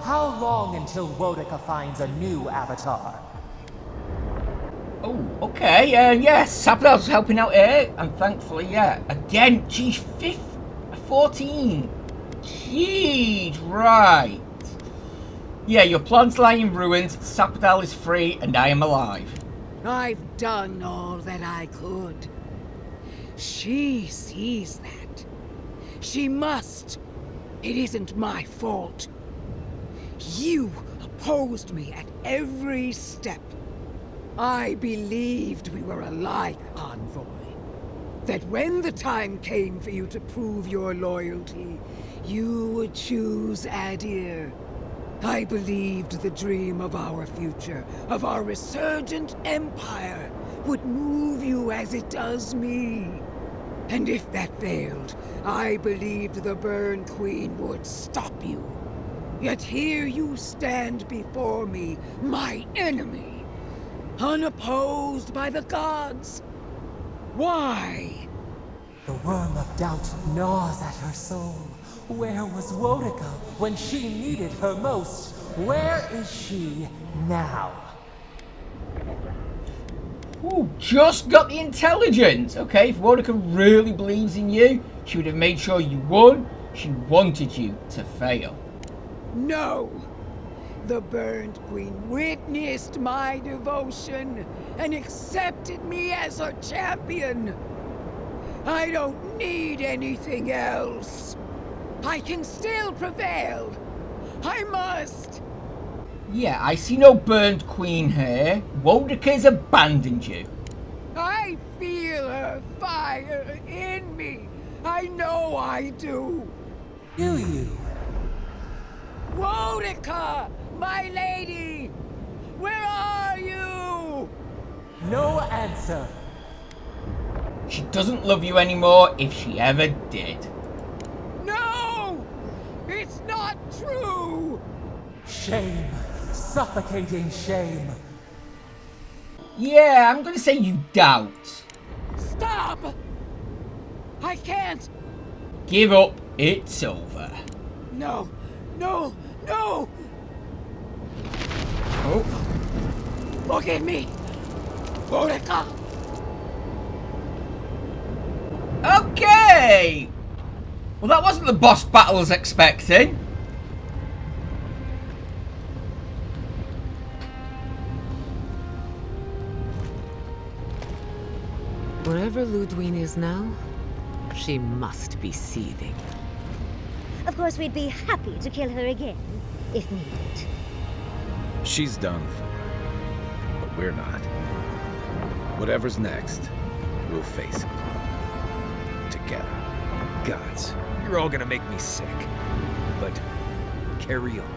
How long until Wodika finds a new avatar? Oh, okay, yes, Sapadal's helping out here, and thankfully, yeah, again, geez, 14. Jeez, right. Yeah, your plans lie in ruins, Sapadal is free, and I am alive. I've done all that I could. She sees that. She must. It isn't my fault. You opposed me at every step. I believed we were alike, Envoy. That when the time came for you to prove your loyalty, you would choose Adir. I believed the dream of our future, of our resurgent empire, would move you as it does me. And if that failed, I believed the Burn Queen would stop you. Yet here you stand before me, my enemy, unopposed by the gods. Why? The worm of doubt gnaws at her soul. Where was Wodika when she needed her most? Where is she now? Ooh, just got the intelligence. Okay, if Wodaka really believes in you, she would have made sure you won. She wanted you to fail. No! The Burned Queen witnessed my devotion and accepted me as her champion. I don't need anything else. I can still prevail. I must. Yeah, I see no Burned Queen here. Wodaka's abandoned you. I feel her fire in me. I know I do. Do you? Wodaka, my lady! Where are you? No answer. She doesn't love you anymore if she ever did. No! It's not true! Shame. Suffocating shame. Yeah, I'm gonna say you doubt. Stop! I can't! Give up, it's over. No! No! No! Oh. Forgive me! Wodaka! Okay! Well, that wasn't the boss battle I was expecting. Wherever Lödwyn is now, she must be seething. Of course, we'd be happy to kill her again, if needed. She's done for, but we're not. Whatever's next, we'll face it. Together. Gods, you're all gonna make me sick. But carry on.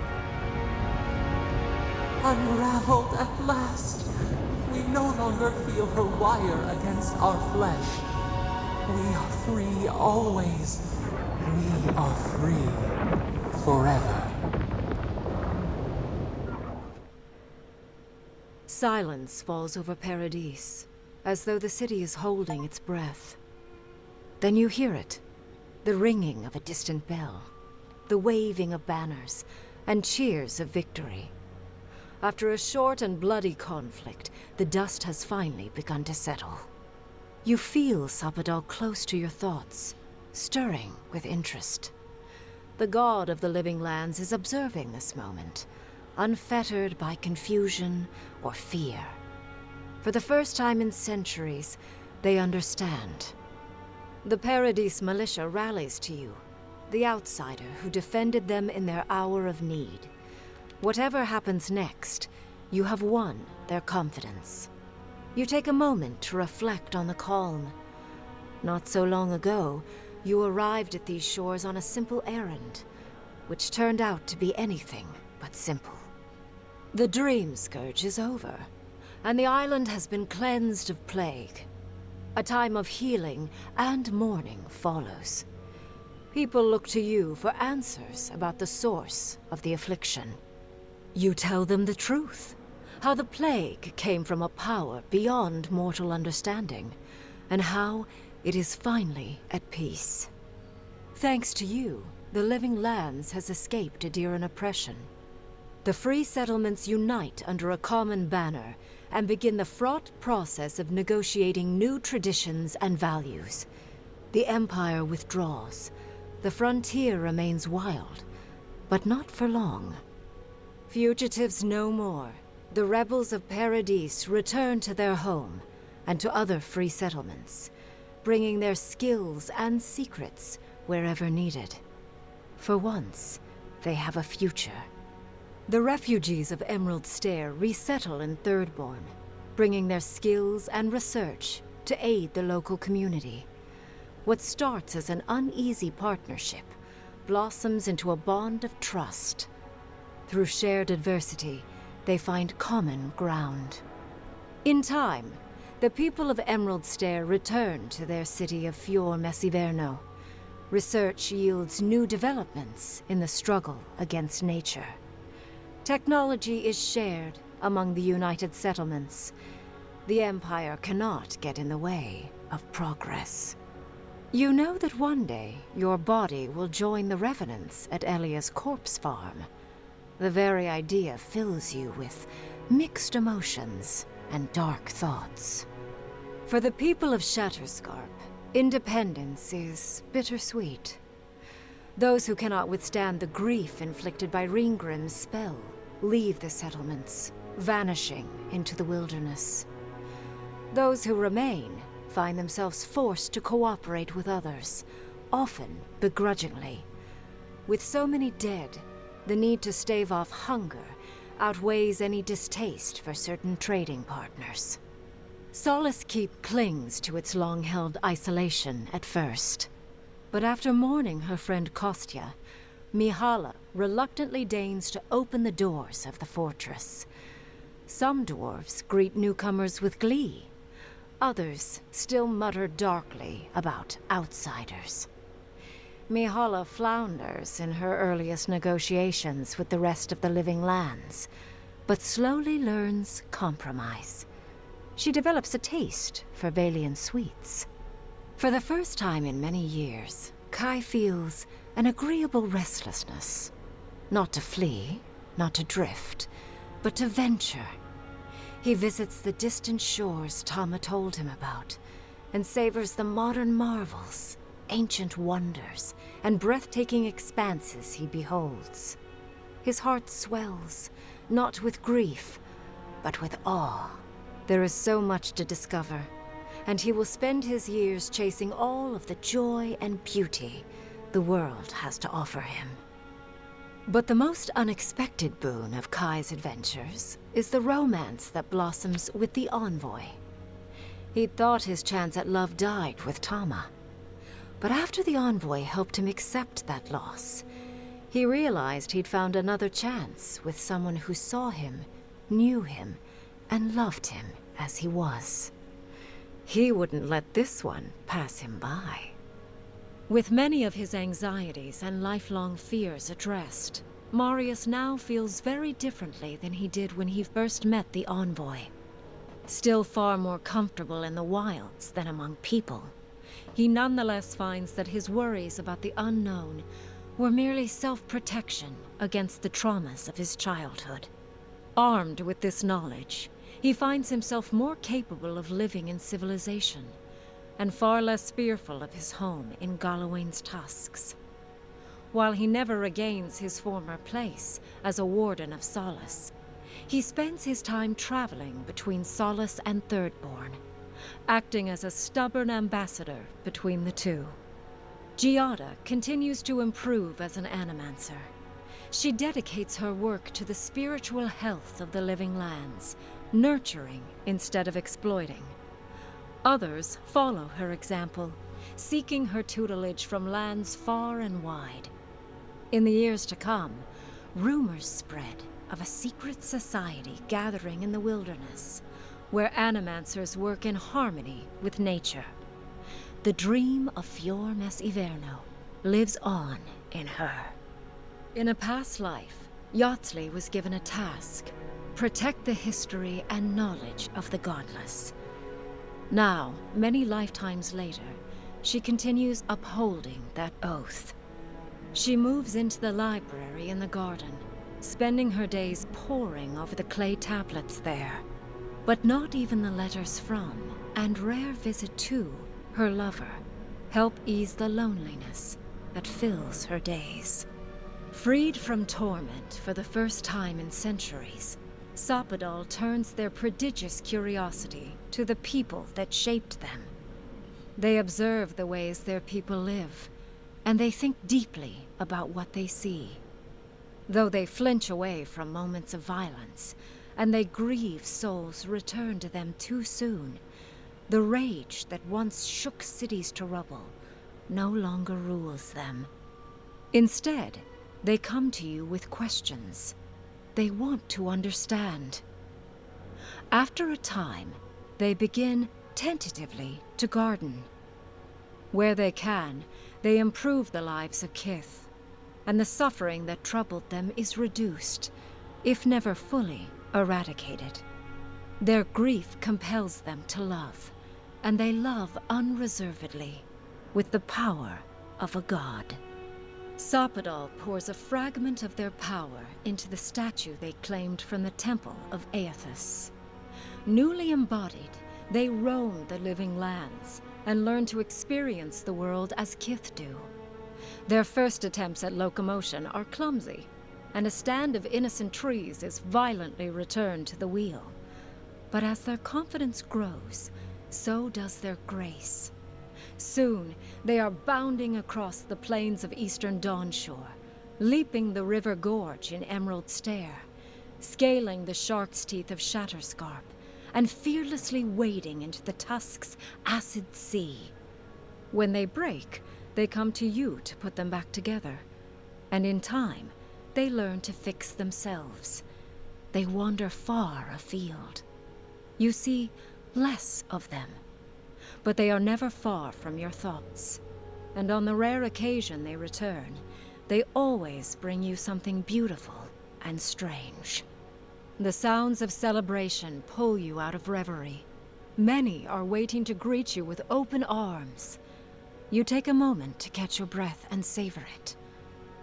Unraveled at last. We no longer feel her wire against our flesh. We are free always. We are free forever. Silence falls over Paradis, as though the city is holding its breath. Then you hear it, the ringing of a distant bell, the waving of banners, and cheers of victory. After a short and bloody conflict, the dust has finally begun to settle. You feel Sapadal close to your thoughts, stirring with interest. The god of the living lands is observing this moment, unfettered by confusion or fear. For the first time in centuries, they understand. The Paradis militia rallies to you, the outsider who defended them in their hour of need. Whatever happens next, you have won their confidence. You take a moment to reflect on the calm. Not so long ago, you arrived at these shores on a simple errand, which turned out to be anything but simple. The Dream Scourge is over, and the island has been cleansed of plague. A time of healing and mourning follows. People look to you for answers about the source of the affliction. You tell them the truth, how the plague came from a power beyond mortal understanding, and how it is finally at peace. Thanks to you, the Living Lands has escaped Adiran oppression. The free settlements unite under a common banner and begin the fraught process of negotiating new traditions and values. The Empire withdraws. The frontier remains wild, but not for long. Fugitives no more. The rebels of Paradis return to their home and to other free settlements, bringing their skills and secrets wherever needed. For once, they have a future. The refugees of Emerald Stair resettle in Thirdborn, bringing their skills and research to aid the local community. What starts as an uneasy partnership blossoms into a bond of trust. Through shared adversity, they find common ground. In time, the people of Emerald Stair return to their city of Fior Messiverno. Research yields new developments in the struggle against nature. Technology is shared among the united settlements. The Empire cannot get in the way of progress. You know that one day your body will join the revenants at Elia's corpse farm. The very idea fills you with mixed emotions and dark thoughts. For the people of Shatterscarp, independence is bittersweet. Those who cannot withstand the grief inflicted by Ringgrim's spell leave the settlements, vanishing into the wilderness. Those who remain find themselves forced to cooperate with others, often begrudgingly. With so many dead, the need to stave off hunger outweighs any distaste for certain trading partners. Solace Keep clings to its long-held isolation at first. But after mourning her friend Kostya, Mihala reluctantly deigns to open the doors of the fortress. Some dwarves greet newcomers with glee. Others still mutter darkly about outsiders. Mihala flounders in her earliest negotiations with the rest of the living lands, but slowly learns compromise. She develops a taste for Valian sweets. For the first time in many years, Kai feels an agreeable restlessness. Not to flee, not to drift, but to venture. He visits the distant shores Tama told him about, and savors the modern marvels, ancient wonders, and breathtaking expanses he beholds. His heart swells, not with grief, but with awe. There is so much to discover, and he will spend his years chasing all of the joy and beauty the world has to offer him. But the most unexpected boon of Kai's adventures is the romance that blossoms with the envoy. He'd thought his chance at love died with Tama. But after the envoy helped him accept that loss, he realized he'd found another chance with someone who saw him, knew him, and loved him as he was. He wouldn't let this one pass him by. With many of his anxieties and lifelong fears addressed, Marius now feels very differently than he did when he first met the envoy. Still far more comfortable in the wilds than among people, he nonetheless finds that his worries about the unknown were merely self-protection against the traumas of his childhood. Armed with this knowledge, he finds himself more capable of living in civilization, and far less fearful of his home in Galawain's tusks. While he never regains his former place as a Warden of Solace, he spends his time traveling between Solace and Thirdborn, acting as a stubborn ambassador between the two. Giada continues to improve as an animancer. She dedicates her work to the spiritual health of the living lands, nurturing instead of exploiting. Others follow her example, seeking her tutelage from lands far and wide. In the years to come, rumors spread of a secret society gathering in the wilderness, where animancers work in harmony with nature. The dream of Fior Mes Iverno lives on in her. In a past life, Yatsley was given a task: protect the history and knowledge of the godless. Now, many lifetimes later, she continues upholding that oath. She moves into the library in the garden, spending her days poring over the clay tablets there. But not even the letters from, and rare visit to, her lover help ease the loneliness that fills her days. Freed from torment for the first time in centuries, Sapadal turns their prodigious curiosity to the people that shaped them. They observe the ways their people live, and they think deeply about what they see. Though they flinch away from moments of violence, and they grieve souls returned to them too soon, the rage that once shook cities to rubble no longer rules them. Instead, they come to you with questions. They want to understand. After a time, they begin, tentatively, to garden. Where they can, they improve the lives of Kith, and the suffering that troubled them is reduced, if never fully eradicated. Their grief compels them to love, and they love unreservedly, with the power of a god. Sapadal pours a fragment of their power into the statue they claimed from the temple of Aethys. Newly embodied, They roam the living lands and learn to experience the world as kith do. Their first attempts at locomotion are clumsy, and a stand of innocent trees is violently returned to the wheel. But as their confidence grows, so does their grace. Soon, they are bounding across the plains of eastern Dawnshore, leaping the river gorge in Emerald Stair, scaling the shark's teeth of Shatterscarp, and fearlessly wading into the Tusk's acid sea. When they break, they come to you to put them back together, and in time, they learn to fix themselves. They wander far afield. You see less of them, but they are never far from your thoughts. And on the rare occasion they return, they always bring you something beautiful and strange. The sounds of celebration pull you out of reverie. Many are waiting to greet you with open arms. You take a moment to catch your breath and savor it,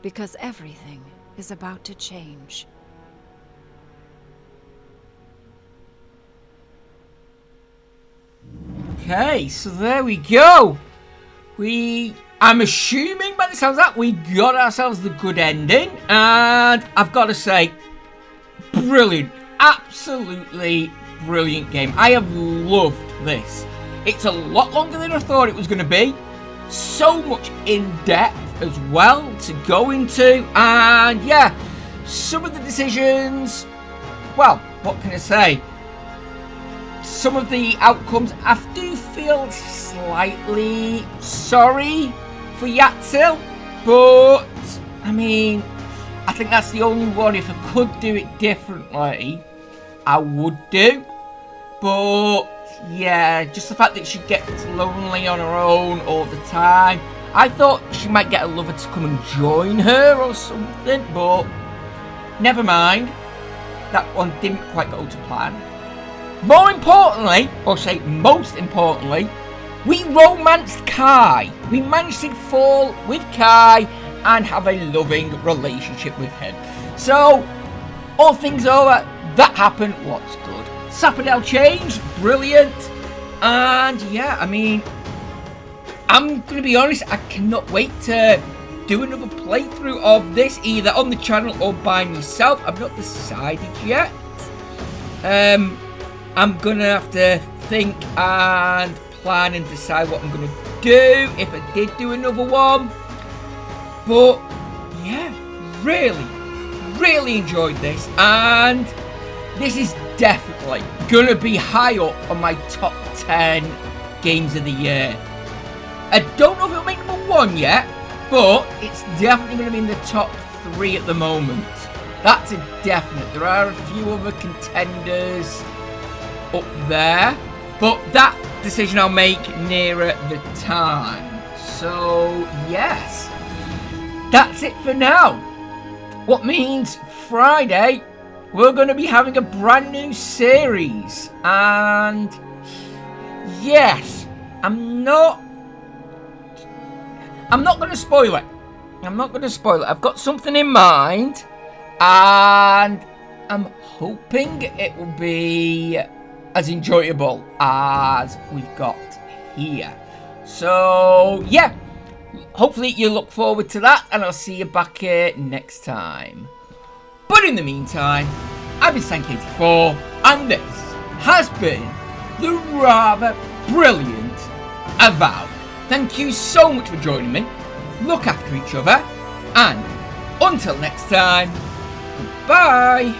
because everything is about to change. Okay, so there we go. I'm assuming by the sounds of that, we got ourselves the good ending. And I've got to say, brilliant. Absolutely brilliant game. I have loved this. It's a lot longer than I thought it was going to be. So much in depth as well to go into. And yeah, some of the decisions, well, what can I say? Some of the outcomes, I do feel slightly sorry for Yatzil, but I mean, I think that's the only one. If I could do it differently, I would do. But yeah, just the fact that she gets lonely on her own all the time. I thought she might get a lover to come and join her or something, but never mind. That one didn't quite go to plan. More importantly, or say most importantly, we romanced Kai. We managed to fall with Kai and have a loving relationship with him. So, all things over, that happened, what's good. Sapodel changed, brilliant. And yeah, I mean, I'm going to be honest, I cannot wait to do another playthrough of this, either on the channel or by myself. I've not decided yet. I'm going to have to think and plan and decide what I'm going to do if I did do another one. But yeah, really enjoyed this. And this is definitely going to be high up on my top 10 games of the year. I don't know if it'll make number 1 yet, but it's definitely going to be in the top 3 at the moment. That's a definite. There are a few other contenders up there, but that decision I'll make nearer the time. So yes, that's it for now. What means Friday we're going to be having a brand new series, and yes, I'm not going to spoil it. I've got something in mind, and I'm hoping it will be as enjoyable as we've got here. So yeah, hopefully you look forward to that, and I'll see you back here next time. But in the meantime, I've been Sank84, and this has been the rather brilliant Avowed. Thank you so much for joining me. Look after each other, and until next time, goodbye.